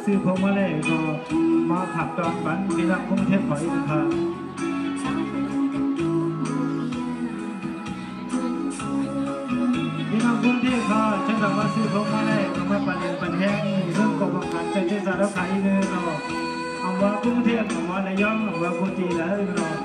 ซื้อพวงมาลัยก็มาขับตอนฝันพี่น้องกรุงเทพขออีกครับพี่น้องกรุงเทพค่ะฉันบอกว่าซื้อพวงมาลัยมาปั่นปั่นแห้งเรื่องกบขันใจเจ้าสาวขายเนื้อเนาะเอาว่ากรุงเทพเอาว่าระยองเอาว่ากุฏิแล้วเนาะ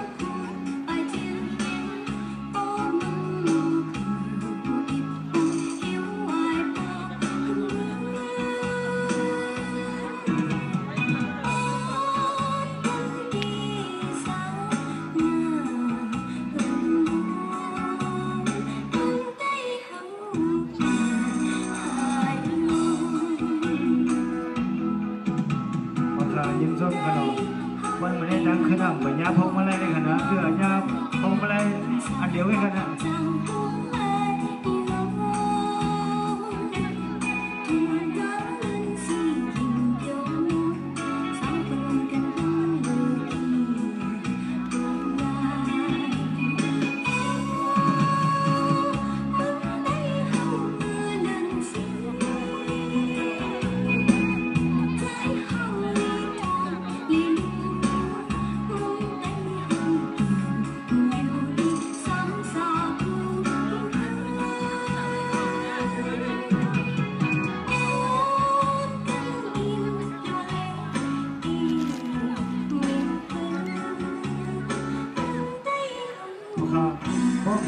ยิ้มส้มขนมมันไม่ได้ดังขนาดเหมือนยาพงมาลัยเลยขนาดเรื่องยาพงมาลัยอันเดียวกันขนาด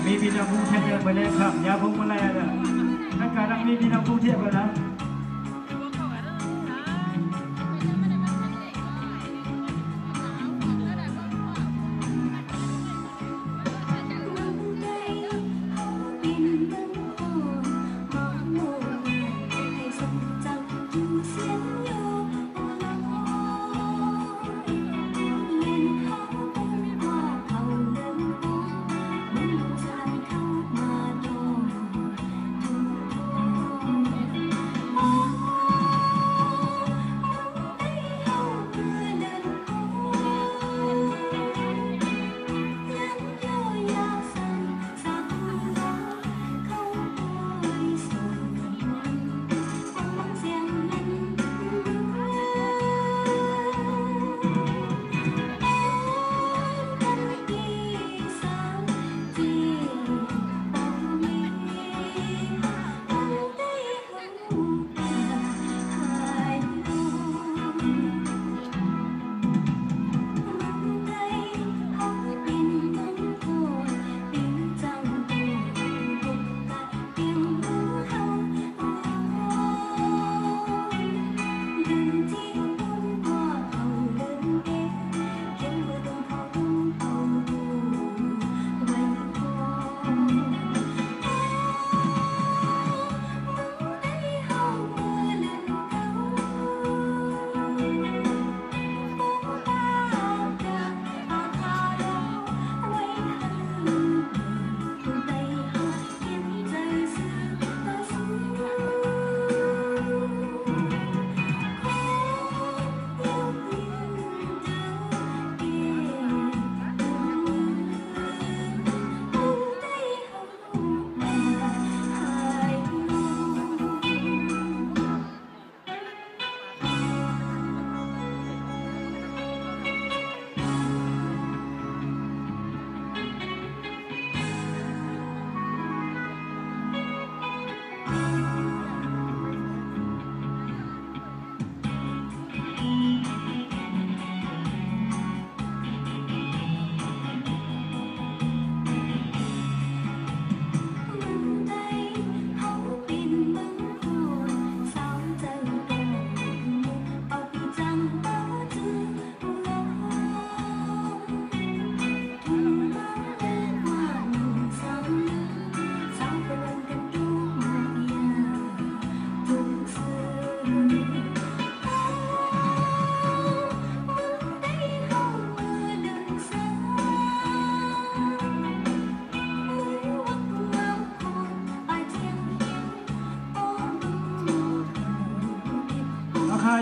มีพี่น้องกรุงเทพไปเลยครับยาพงมาลัยนะนักการมีพี่น้องกรุงเทพเลยนะ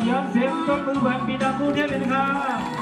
ย้อนเสียงต้นมือแหวนปีดากูเทพเลยนะครับ